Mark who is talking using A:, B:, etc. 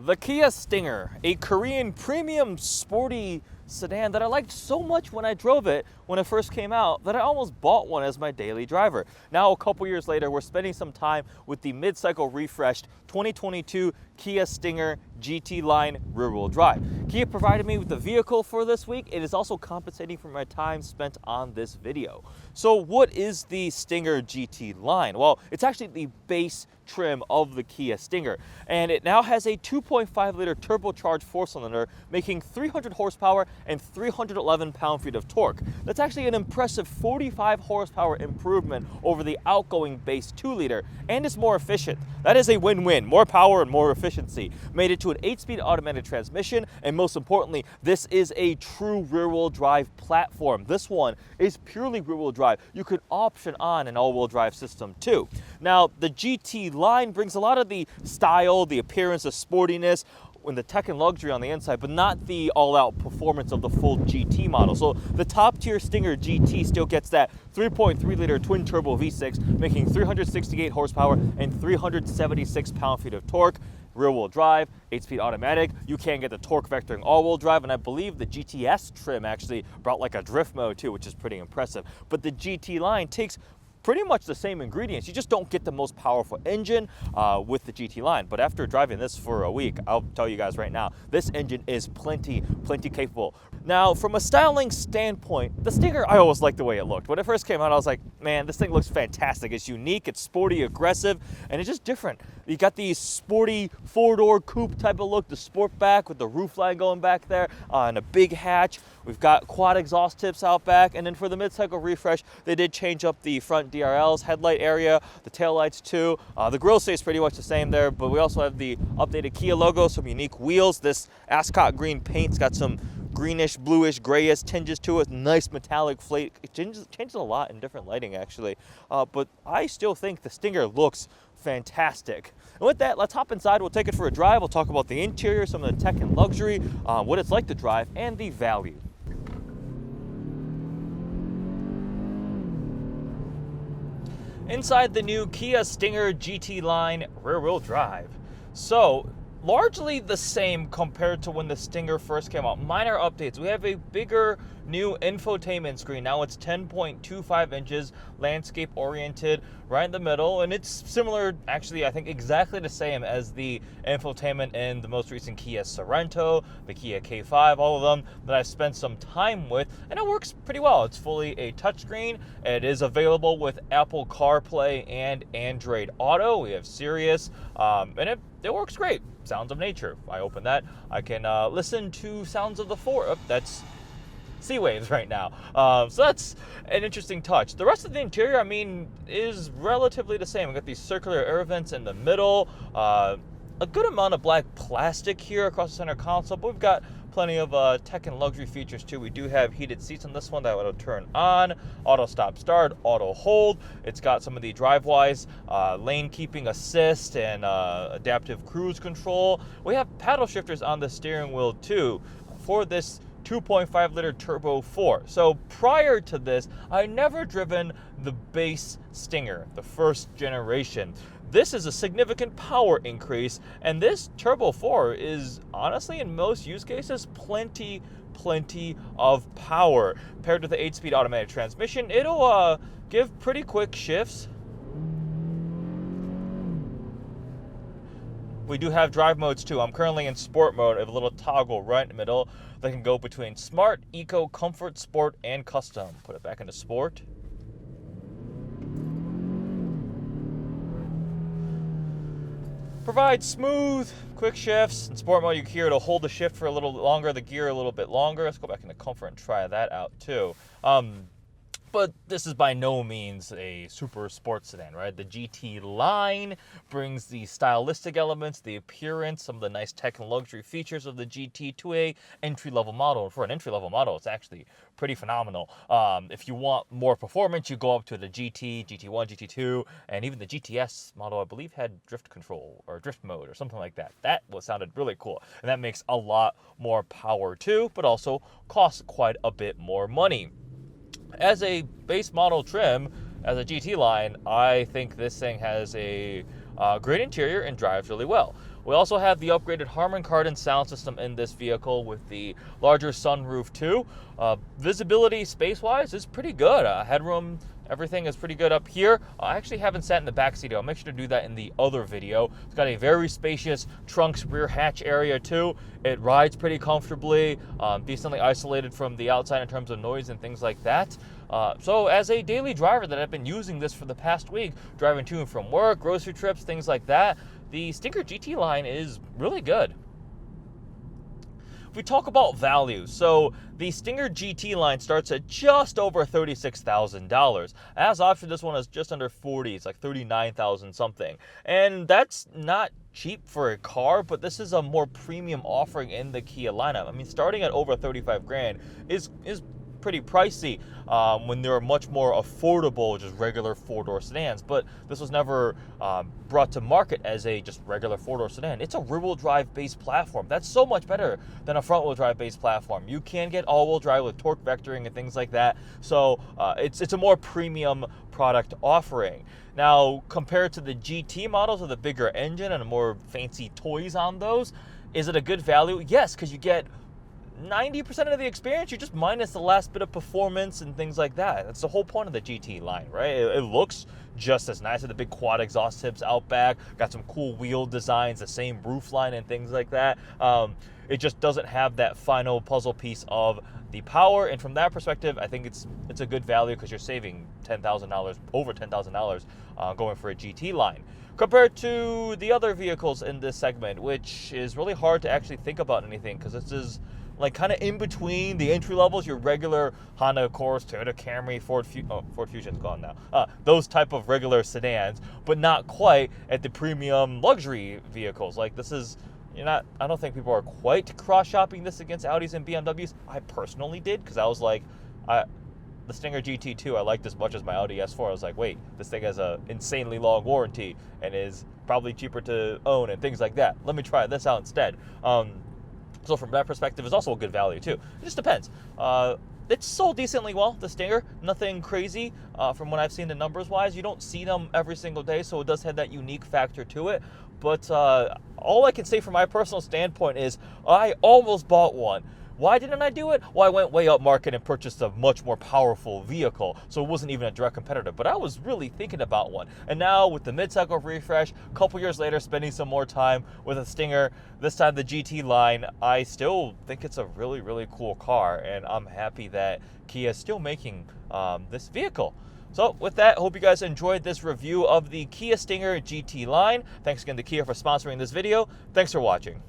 A: The Kia Stinger, a Korean premium sporty sedan that I liked so much when I drove it when it first came out that I almost bought one as my daily driver. Now, a couple years later, we're spending some time with the mid-cycle refreshed 2022 Kia Stinger GT line rear-wheel drive. Kia provided me with the vehicle for this week. It is also compensating for my time spent on this video. So what is the Stinger GT line? Well, it's actually the base trim of the Kia Stinger, and it now has a 2.5-liter turbocharged four-cylinder making 300 horsepower and 311 pound-feet of torque. That's actually an impressive 45 horsepower improvement over the outgoing base 2-liter, and it's more efficient. That is a win-win. More power and more efficiency. Made it to an 8-speed automatic transmission, and most importantly, this is a true rear-wheel drive platform. This one is purely rear-wheel drive. You could option on an all-wheel drive system too. Now, the GT line brings a lot of the style, the appearance, the sportiness, and the tech and luxury on the inside, but not the all-out performance of the full GT model. So the top-tier Stinger GT still gets that 3.3-liter twin-turbo V6, making 368 horsepower and 376 pound-feet of torque. Rear-wheel drive, 8-speed automatic. You can get the torque vectoring all-wheel drive, and I believe the GTS trim actually brought like a drift mode too, which is pretty impressive. But the GT line takes pretty much the same ingredients. You just don't get the most powerful engine with the GT line. But after driving this for a week, I'll tell you guys right now, this engine is plenty capable. Now, from a styling standpoint, the Stinger, I always liked the way it looked. When it first came out, I was like, man, this thing looks fantastic. It's unique, it's sporty, aggressive, and it's just different. You got the sporty four-door coupe type of look, the sport back with the roof line going back there, and a big hatch. We've got quad exhaust tips out back, and then for the mid-cycle refresh, they did change up the front DRLs, headlight area, the taillights too. The grille stays pretty much the same there, but we also have the updated Kia logo, some unique wheels. This ascot green paint's got some greenish, bluish, grayish tinges to it. Nice metallic flake. It changes a lot in different lighting actually, but I still think the Stinger looks fantastic. And with that, let's hop inside. We'll take it for a drive. We'll talk about the interior, some of the tech and luxury, what it's like to drive, and the value. Inside the new Kia Stinger GT line rear-wheel drive. So, largely the same compared to when the Stinger first came out. Minor updates. We have a bigger new infotainment screen. Now it's 10.25 inches, landscape oriented, right in the middle, and it's similar, actually, I think exactly the same as the infotainment in the most recent Kia Sorento, the Kia K5, all of them that I've spent some time with, and it works pretty well. It's fully a touchscreen. It is available with Apple CarPlay and Android Auto. We have Sirius, and it works great. Sounds of Nature. If I open that, I can listen to sounds of the forest. That's sea waves right now. So that's an interesting touch. The rest of the interior, I mean, is relatively the same. We've got these circular air vents in the middle, a good amount of black plastic here across the center console, but we've got plenty of tech and luxury features too. We do have heated seats on this one that will turn on, auto stop start, auto hold. It's got some of the DriveWise lane keeping assist and adaptive cruise control. We have paddle shifters on the steering wheel too for this 2.5-liter Turbo 4. So prior to this, I never driven the base Stinger, the first generation. This is a significant power increase, and this Turbo 4 is honestly, in most use cases, plenty of power. Paired with the 8-speed automatic transmission, it'll give pretty quick shifts. We do have drive modes too. I'm currently in sport mode. I have a little toggle right in the middle that can go between smart, eco, comfort, sport, and custom. Put it back into sport. Provide smooth, quick shifts. In sport mode, you hear it'll hold the shift for a little longer, the gear a little bit longer. Let's go back into comfort and try that out too. But this is by no means a super sports sedan, right? The GT line brings the stylistic elements, the appearance, some of the nice tech and luxury features of the GT to a entry-level model. For an entry-level model, it's actually pretty phenomenal. If you want more performance, you go up to the GT, GT1, GT2, and even the GTS model, I believe, had drift control or drift mode or something like that. That sounded really cool, and that makes a lot more power too, but also costs quite a bit more money. As a base model trim, as a GT line, I think this thing has a great interior and drives really well. We also have the upgraded Harman Kardon sound system in this vehicle with the larger sunroof too. Visibility space-wise is pretty good. Headroom, everything is pretty good up here. I actually haven't sat in the back seat. I'll make sure to do that in the other video. It's got a very spacious trunks rear hatch area too. It rides pretty comfortably, decently isolated from the outside in terms of noise and things like that. So as a daily driver that I've been using this for the past week, driving to and from work, grocery trips, things like that, the Stinger GT line is really good. If we talk about value, so the Stinger GT line starts at just over $36,000. As option, this one is just under 40. It's like 39,000 something. And that's not cheap for a car, but this is a more premium offering in the Kia lineup. I mean, starting at over 35 grand is pretty pricey when they're much more affordable, just regular four-door sedans. But this was never brought to market as a just regular four-door sedan. It's a rear-wheel drive based platform. That's so much better than a front-wheel drive based platform. You can get all-wheel drive with torque vectoring and things like that. So it's a more premium product offering. Now, compared to the GT models with a bigger engine and a more fancy toys on those, is it a good value? Yes, because you get 90% of the experience, you just minus the last bit of performance and things like that. That's the whole point of the GT line, right? It looks just as nice with the big quad exhaust tips out back, got some cool wheel designs, the same roof line and things like that. It just doesn't have that final puzzle piece of the power, and from that perspective, I think it's a good value because you're saving $10,000, over $10,000 going for a GT line. Compared to the other vehicles in this segment, which is really hard to actually think about anything because this is like kind of in between the entry levels, your regular Honda Accord, Toyota Camry, Ford Fusion's gone now. Those type of regular sedans, but not quite at the premium luxury vehicles. Like this is, I don't think people are quite cross-shopping this against Audis and BMWs. I personally did because I was like, the Stinger GT2 I liked as much as my Audi S4. I was like, wait, this thing has an insanely long warranty and is probably cheaper to own and things like that. Let me try this out instead. So from that perspective, it's also a good value too. It just depends. It's sold decently well, the Stinger. Nothing crazy from what I've seen the numbers-wise. You don't see them every single day, so it does have that unique factor to it. But all I can say from my personal standpoint is I almost bought one. Why didn't I do it? Well, I went way up market and purchased a much more powerful vehicle, so it wasn't even a direct competitor, but I was really thinking about one. And now with the mid-cycle refresh, a couple years later, spending some more time with a Stinger, this time the GT line, I still think it's a really, really cool car, and I'm happy that Kia is still making this vehicle. So with that, I hope you guys enjoyed this review of the Kia Stinger GT line. Thanks again to Kia for sponsoring this video. Thanks for watching.